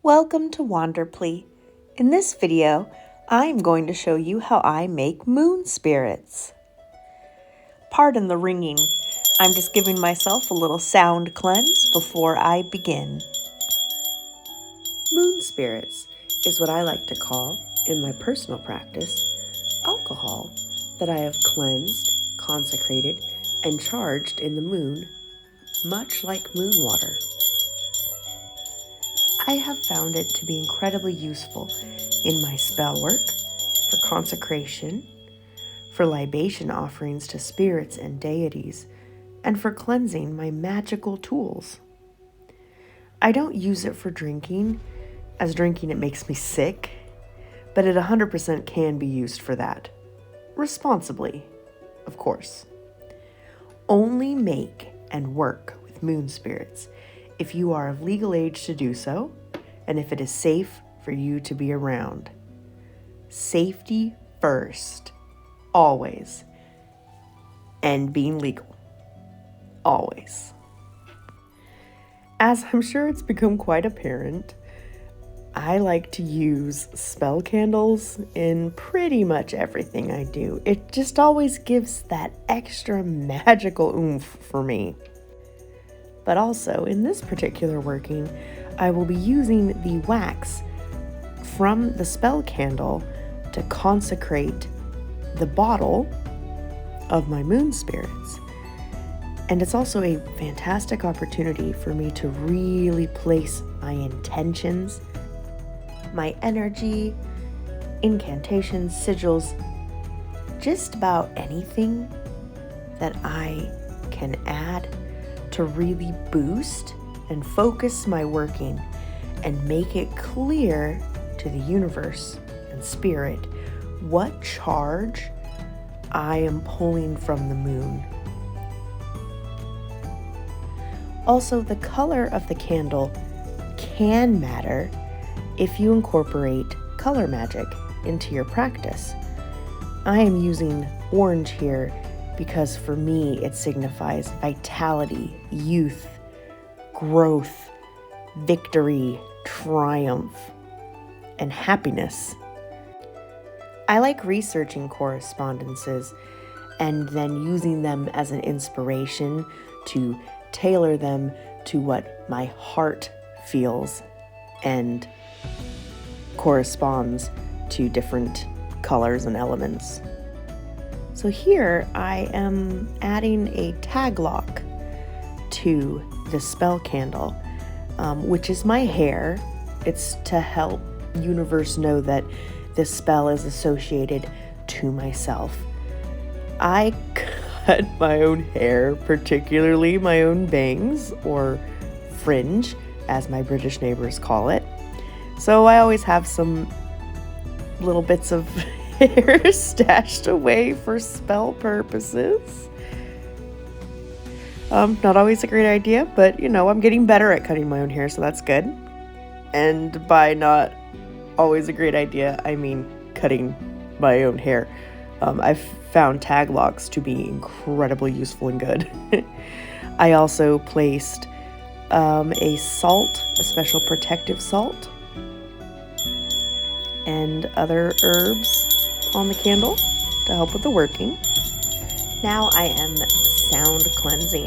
Welcome to Wanderplea. In this video, I'm going to show you how I make moon spirits. Pardon the ringing. I'm just giving myself a little sound cleanse before I begin. Moon spirits is what I like to call, in my personal practice, alcohol that I have cleansed, consecrated, and charged in the moon, much like moon water. I have found it to be incredibly useful in my spell work, for consecration, for libation offerings to spirits and deities, and for cleansing my magical tools. I don't use it for drinking, as drinking it makes me sick, but it 100% can be used for that. Responsibly, of course. Only make and work with moon spirits if you are of legal age to do so, and if it is safe for you to be around. Safety first, always, and being legal, always. As I'm sure it's become quite apparent, I like to use spell candles in pretty much everything I do. It just always gives that extra magical oomph for me. But also, in this particular working, I will be using the wax from the spell candle to consecrate the bottle of my moon spirits. And it's also a fantastic opportunity for me to really place my intentions, my energy, incantations, sigils, just about anything that I can add to really boost and focus my working and make it clear to the universe and spirit what charge I am pulling from the moon. Also, the color of the candle can matter if you incorporate color magic into your practice. I am using orange here because for me it signifies vitality, youth, growth, victory, triumph, and happiness. I like researching correspondences and then using them as an inspiration to tailor them to what my heart feels and corresponds to different colors and elements. So here I am adding a tag lock to the spell candle, which is my hair. It's to help universe know that this spell is associated to myself. I cut my own hair, particularly my own bangs, or fringe, as my British neighbors call it. So I always have some little bits of hair stashed away for spell purposes. Not always a great idea, but I'm getting better at cutting my own hair, so that's good. And by not always a great idea, I mean cutting my own hair. I've found tag locks to be incredibly useful and good. I also placed a salt, a special protective salt, and other herbs on the candle to help with the working. Now I am sound cleansing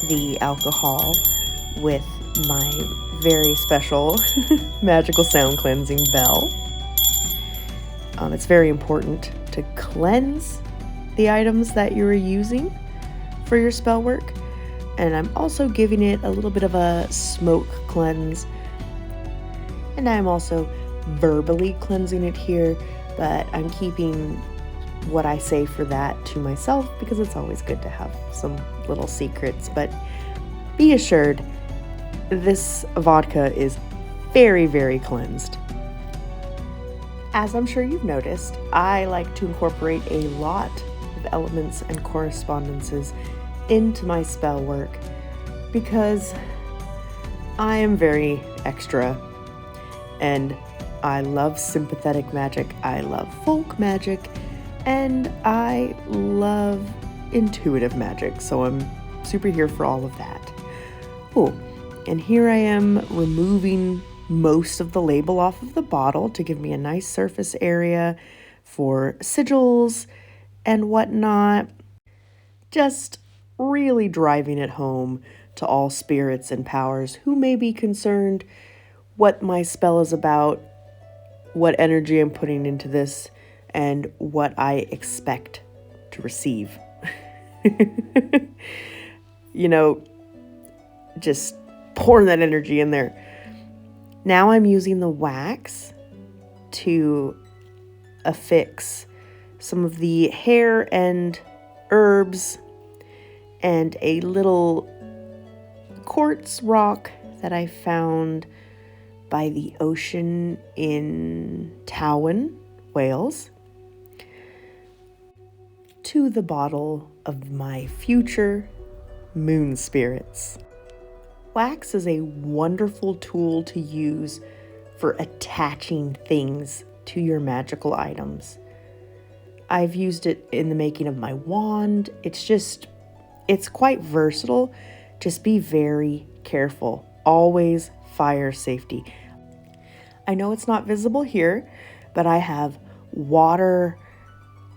the alcohol with my very special magical sound cleansing bell. It's very important to cleanse the items that you are using for your spell work, and I'm also giving it a little bit of a smoke cleanse, and I'm also verbally cleansing it here, but I'm keeping what I say for that to myself because it's always good to have some little secrets. But be assured, this vodka is very, very cleansed. As I'm sure you've noticed, I like to incorporate a lot of elements and correspondences into my spell work because I am very extra and I love sympathetic magic, I love folk magic, and I love intuitive magic, so I'm super here for all of that. Oh, and here I am removing most of the label off of the bottle to give me a nice surface area for sigils and whatnot. Just really driving it home to all spirits and powers who may be concerned what my spell is about, what energy I'm putting into this, and what I expect to receive. Just pouring that energy in there. Now I'm using the wax to affix some of the hair and herbs and a little quartz rock that I found by the ocean in Tywin, Wales, to the bottle of my future moon spirits. Wax is a wonderful tool to use for attaching things to your magical items. I've used it in the making of my wand. It's quite versatile. Just be very careful. Always fire safety. I know it's not visible here, but I have water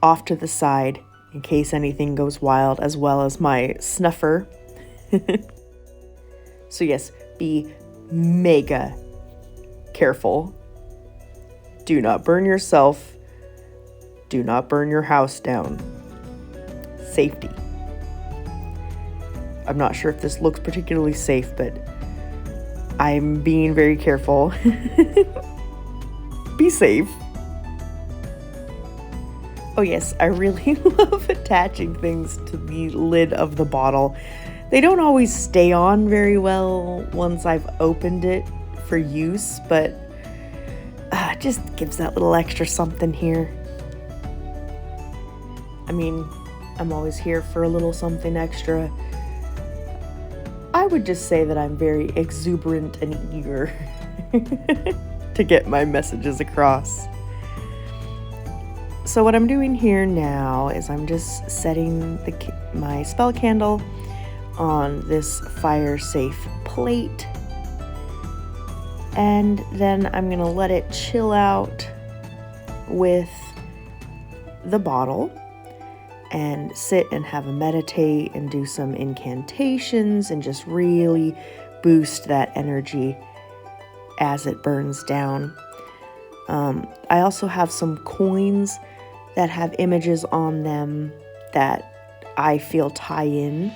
off to the side in case anything goes wild, as well as my snuffer. So yes, be mega careful. Do not burn yourself. Do not burn your house down. Safety. I'm not sure if this looks particularly safe, but I'm being very careful. Be safe. Oh yes, I really love attaching things to the lid of the bottle. They don't always stay on very well once I've opened it for use, but it just gives that little extra something here. I mean, I'm always here for a little something extra. I would just say that I'm very exuberant and eager to get my messages across. So what I'm doing here now is I'm just setting my spell candle on this fire safe plate, and then I'm gonna let it chill out with the bottle and sit and have a meditate and do some incantations and just really boost that energy as it burns down. I also have some coins that have images on them that I feel tie in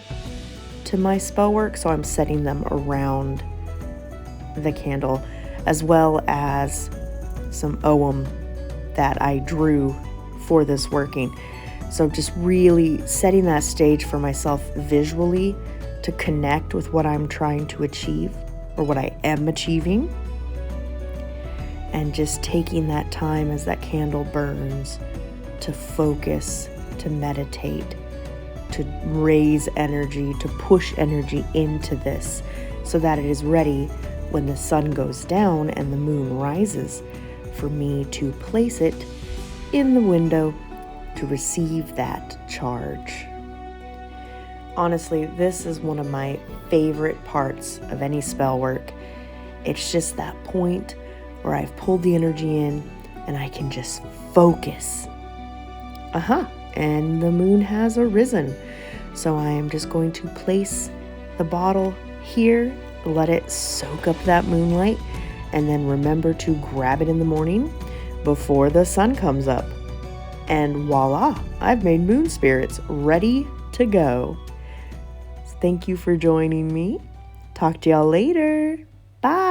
to my spell work, so I'm setting them around the candle, as well as some ogham that I drew for this working. So just really setting that stage for myself visually to connect with what I'm trying to achieve or what I am achieving, and just taking that time as that candle burns to focus, to meditate, to raise energy, to push energy into this so that it is ready when the sun goes down and the moon rises for me to place it in the window to receive that charge. Honestly, this is one of my favorite parts of any spell work. It's just that point where I've pulled the energy in and I can just focus. And the moon has arisen. So I am just going to place the bottle here, let it soak up that moonlight, and then remember to grab it in the morning before the sun comes up. And voila, I've made moon spirits ready to go. Thank you for joining me. Talk to y'all later. Bye.